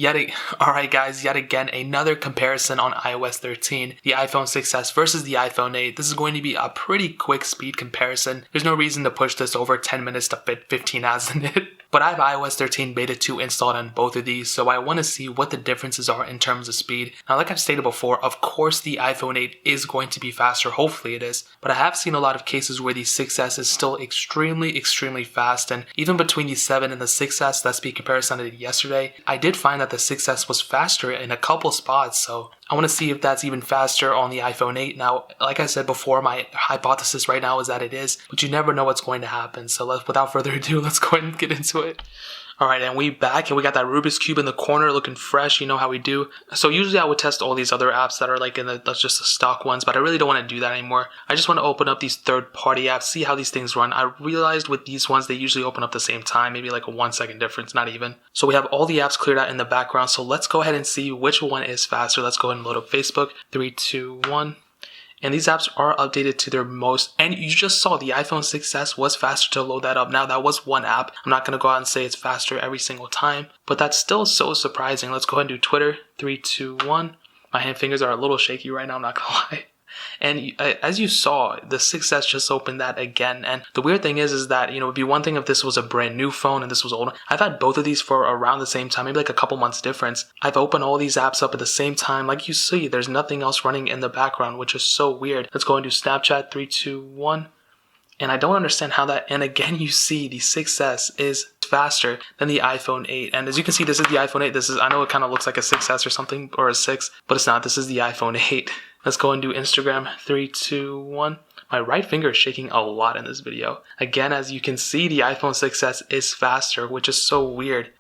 Alright guys, yet again, another comparison on iOS 13, the iPhone 6s versus the iPhone 8. This is going to be a pretty quick speed comparison. There's no reason to push this over 10 minutes to fit 15 ads in it. But I have iOS 13 Beta 2 installed on both of these, so I want to see what the differences are in terms of speed. Now, like I've stated before, of course the iPhone 8 is going to be faster, hopefully it is, but I have seen a lot of cases where the 6s is still extremely fast, and even between the 7 and the 6s, that speed comparison I did yesterday, I did find that the 6s was faster in a couple spots, so I want to see if that's even faster on the iPhone 8. Now, like I said before, my hypothesis right now is that it is, but you never know what's going to happen. So without further ado, let's go ahead and get into it. Alright, and we back, and we got that Rubik's Cube in the corner looking fresh, you know how we do. So usually I would test all these other apps that are like that's just the stock ones, but I really don't want to do that anymore. I just want to open up these third-party apps, see how these things run. I realized with these ones, they usually open up the same time, maybe like a 1 second difference, not even. So we have all the apps cleared out in the background, so let's go ahead and see which one is faster. Let's go ahead and load up Facebook. 3, 2, 1. And these apps are updated to their most, and you just saw the iPhone 6s was faster to load that up. Now that was one app. I'm not going to go out and say it's faster every single time, but that's still so surprising. Let's go ahead and do Twitter. 3, 2, 1. My hand fingers are a little shaky right now, I'm not going to lie. And as you saw, the 6s just opened that again. And the weird thing is that, you know, it'd be one thing if this was a brand new phone and this was old. I've had both of these for around the same time, maybe like a couple months difference. I've opened all these apps up at the same time. Like you see, there's nothing else running in the background, which is so weird. Let's go and do Snapchat. 3, 2, 1. And I don't understand how that, and again, you see the 6s is faster than the iPhone 8. And as you can see, this is the iPhone 8. I know it kind of looks like a 6s or something, or a 6, but it's not. This is the iPhone 8. Let's go and do Instagram. 3, 2, 1. My right finger is shaking a lot in this video. Again, as you can see, the iPhone 6s is faster, which is so weird.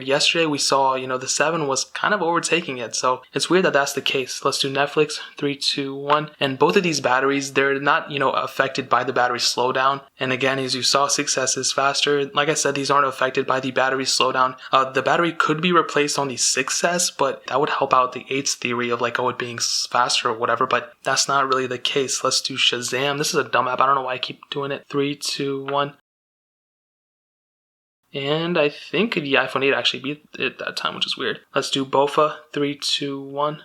Yesterday we saw, you know, the 7 was kind of overtaking it. So it's weird that that's the case. Let's do Netflix. 3, 2, 1. And both of these batteries, they're not, you know, affected by the battery slowdown. And again, as you saw, 6s is faster. Like I said, these aren't affected by the battery slowdown. The battery could be replaced on the 6s, but that would help out the 8's theory of like, oh, it being faster or whatever. But that's not really the case. Let's do Shazam. This is a dumb app. I don't know why I keep doing it. 3, 2, 1. And I think the iPhone 8 actually beat it that time, which is weird. Let's do Bofa. 3, 2, 1.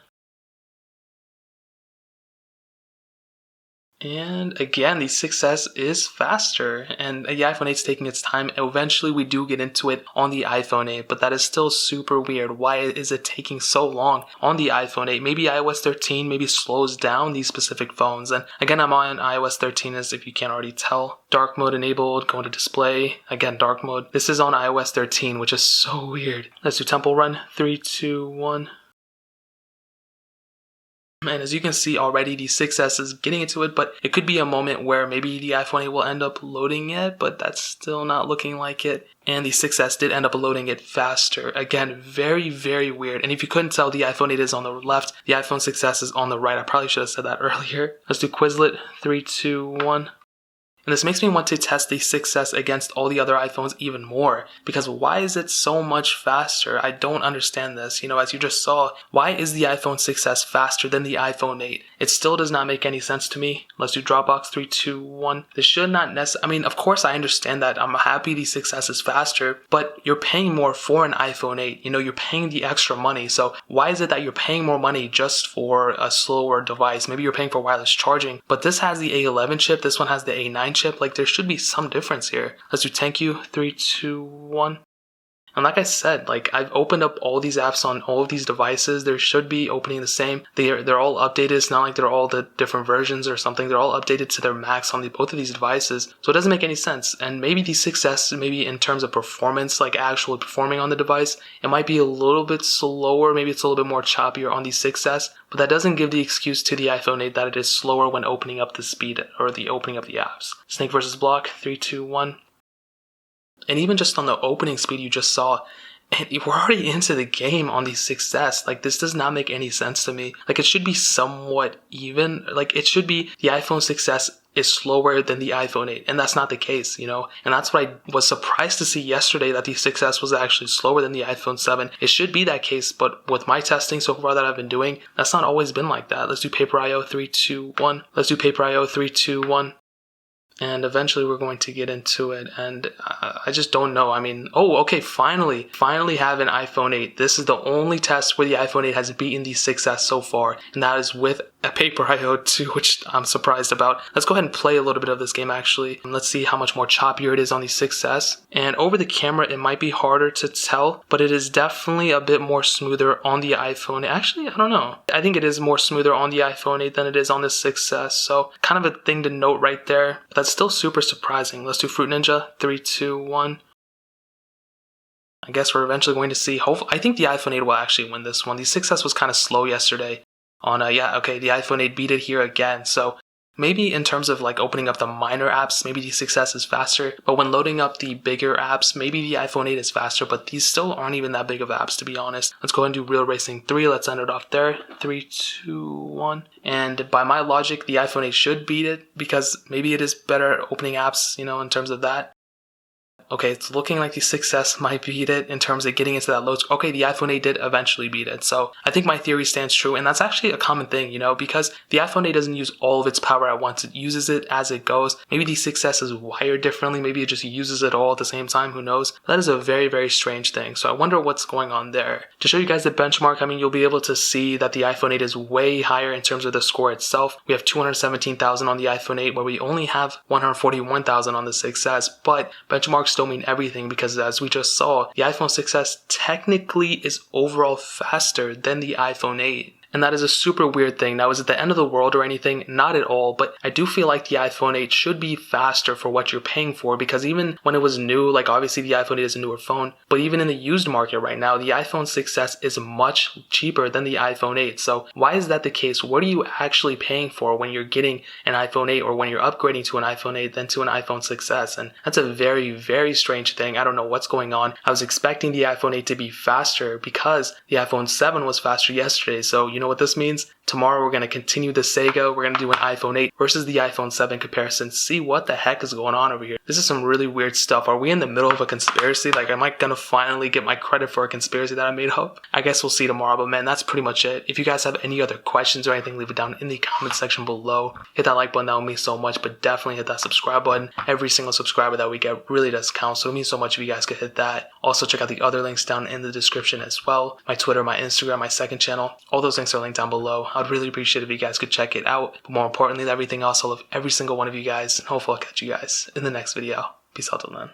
And again, the 6s is faster, and the iPhone 8 is taking its time. Eventually, we do get into it on the iPhone 8, but that is still super weird. Why is it taking so long on the iPhone 8? Maybe iOS 13 maybe slows down these specific phones. And again, I'm on iOS 13, as if you can't already tell. Dark mode enabled, going to display. Again, dark mode. This is on iOS 13, which is so weird. Let's do Temple Run. 3, 2, 1. And as you can see already, the 6s is getting into it, but it could be a moment where maybe the iPhone 8 will end up loading it, but that's still not looking like it. And the 6s did end up loading it faster. Again, very weird. And if you couldn't tell, the iPhone 8 is on the left, the iPhone 6s is on the right. I probably should have said that earlier. Let's do Quizlet. 3, 2, 1. And this makes me want to test the 6s against all the other iPhones even more, because why is it so much faster? I don't understand this. You know, as you just saw, why is the iPhone 6s faster than the iPhone 8? It still does not make any sense to me. Let's do Dropbox. 3, 2, 1. This should not necessarily, I mean, of course I understand that. I'm happy the 6s is faster, but you're paying more for an iPhone 8. You know, you're paying the extra money. So why is it that you're paying more money just for a slower device? Maybe you're paying for wireless charging, but this has the A11 chip. This one has the A9 chip. Like, there should be some difference here. Let's do Thank You. 3, 2, 1. And like I said, like, I've opened up all these apps on all of these devices. They should be opening the same. They're all updated. It's not like they're all the different versions or something. They're all updated to their max on both of these devices. So it doesn't make any sense. And maybe the 6s, maybe in terms of performance, like actually performing on the device, it might be a little bit slower. Maybe it's a little bit more choppier on the 6s. But that doesn't give the excuse to the iPhone 8 that it is slower when opening up the speed or the opening of the apps. Snake versus Block. 3, 2, 1. And even just on the opening speed you just saw, and we're already into the game on the 6s. Like, this does not make any sense to me. Like, it should be somewhat even. Like, it should be the iPhone 6s is slower than the iPhone 8, and that's not the case, you know? And that's what I was surprised to see yesterday, that the 6s was actually slower than the iPhone 7. It should be that case, but with my testing so far that I've been doing, that's not always been like that. Let's do Paper.io. 3, 2, 1. Let's do Paper.io. 3, 2, 1. and eventually we're going to get into it, and I just don't know. I mean, oh, okay, finally have an iPhone 8. This is the only test where the iPhone 8 has beaten the 6S so far, and that is with a paper IO2, which I'm surprised about. Let's go ahead and play a little bit of this game actually, and let's see how much more choppier it is on the 6S. And over the camera, it might be harder to tell, but it is definitely a bit more smoother on the iPhone. Actually, I don't know. I think it is more smoother on the iPhone 8 than it is on the 6S, so kind of a thing to note right there. But that's still super surprising. Let's do Fruit Ninja. 3, 2, 1. I guess we're eventually going to see. I think the iPhone 8 will actually win this one. The 6S was kind of slow yesterday. The iPhone 8 beat it here again. So maybe in terms of like opening up the minor apps, maybe the 6S is faster. But when loading up the bigger apps, maybe the iPhone 8 is faster. But these still aren't even that big of apps, to be honest. Let's go ahead and do Real Racing 3. Let's end it off there. 3, 2, 1. And by my logic, the iPhone 8 should beat it because maybe it is better at opening apps, in terms of that. Okay, it's looking like the 6S might beat it in terms of getting into that load. Okay, the iPhone 8 did eventually beat it. So I think my theory stands true. And that's actually a common thing, because the iPhone 8 doesn't use all of its power at once. It uses it as it goes. Maybe the 6S is wired differently. Maybe it just uses it all at the same time. Who knows? That is a very, very strange thing. So I wonder what's going on there. To show you guys the benchmark, you'll be able to see that the iPhone 8 is way higher in terms of the score itself. We have 217,000 on the iPhone 8 where we only have 141,000 on the 6S. But benchmarks don't mean everything because as we just saw, the iPhone 6S technically is overall faster than the iPhone 8. And that is a super weird thing. Now, is it the end of the world or anything? Not at all, but I do feel like the iPhone 8 should be faster for what you're paying for because even when it was new, like obviously the iPhone 8 is a newer phone, but even in the used market right now, the iPhone 6S is much cheaper than the iPhone 8. So why is that the case? What are you actually paying for when you're getting an iPhone 8 or when you're upgrading to an iPhone 8 than to an iPhone 6S? And that's a very, very strange thing. I don't know what's going on. I was expecting the iPhone 8 to be faster because the iPhone 7 was faster yesterday. So you know what this means? Tomorrow we're going to continue the Sega. We're going to do an iPhone 8 versus the iPhone 7 comparison. See what the heck is going on over here. This is some really weird stuff. Are we in the middle of a conspiracy? Like, am I going to finally get my credit for a conspiracy that I made up? I guess we'll see tomorrow, but man, that's pretty much it. If you guys have any other questions or anything, leave it down in the comment section below. Hit that like button, that would mean so much, but definitely hit that subscribe button. Every single subscriber that we get really does count, so it means so much if you guys could hit that. Also, check out the other links down in the description as well. My Twitter, my Instagram, my second channel. All those links are linked down below. I'd really appreciate it if you guys could check it out. But more importantly than everything else, I love every single one of you guys, and hopefully I'll catch you guys in the next video. Peace out till then.